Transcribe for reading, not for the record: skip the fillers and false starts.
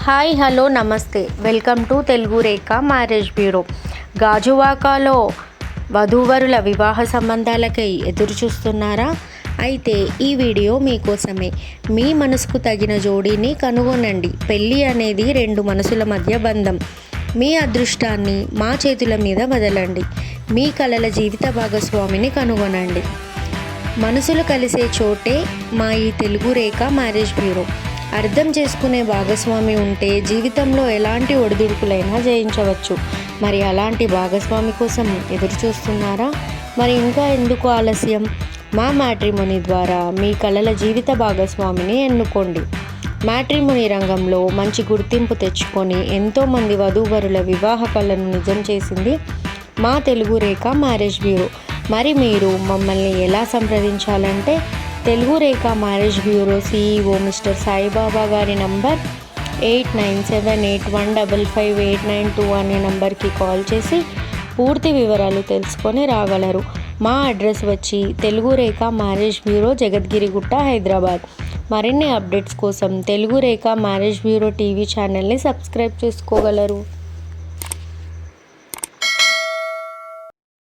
Hi hello నమస్తే welcome to Telugu Rekha marriage bureau. గాజువాకలో వధూవరుల వివాహ సంబంధాలకై ఎదురు చూస్తున్నారా? అయితే ఈ వీడియో మీకోసమే. మీ మనసుకు తగిన జోడీని కనుగొనండి. పెళ్ళి అనేది రెండు మనసుల మధ్య బంధం. మీ అదృష్టాన్ని మా చేతుల మీద వదలండి. మీ కలల జీవిత భాగస్వామిని కనుగొనండి. మనసులు కలిసే చోటే మా ఈ తెలుగు రేఖ మ్యారేజ్ బ్యూరో. అర్థం చేసుకునే భాగస్వామి ఉంటే జీవితంలో ఎలాంటి ఒడిదుడుకులైనా జయించవచ్చు. మరి అలాంటి భాగస్వామి కోసం ఎదురు చూస్తున్నారా? మరి ఇంకా ఎందుకు ఆలస్యం? మా మ్యాట్రిమోనీ ద్వారా మీ కలల జీవిత భాగస్వామిని ఎన్నుకోండి. మ్యాట్రిమోనీ రంగంలో మంచి గుర్తింపు తెచ్చుకొని ఎంతోమంది వధూవరుల వివాహ కళను నిజం చేసింది మా తెలుగు రేఖ మ్యారేజ్ బ్యూరో. మరి మీరు మమ్మల్ని ఎలా సంప్రదించాలంటే Telugu Rekha marriage bureau CEO mister Saibaba గారి నంబర్ 8978155892 అనే నంబర్కి కాల్ చేసి పూర్తి వివరాలు తెలుసుకొని రాగలరు. మా అడ్రస్ వచ్చి తెలుగు రేఖ మ్యారేజ్ బ్యూరో, జగద్గిరిగుట్ట, హైదరాబాద్. మరిన్ని అప్డేట్స్ కోసం Telugu Rekha marriage bureau TV ఛానల్ని సబ్స్క్రైబ్ చేసుకోగలరు.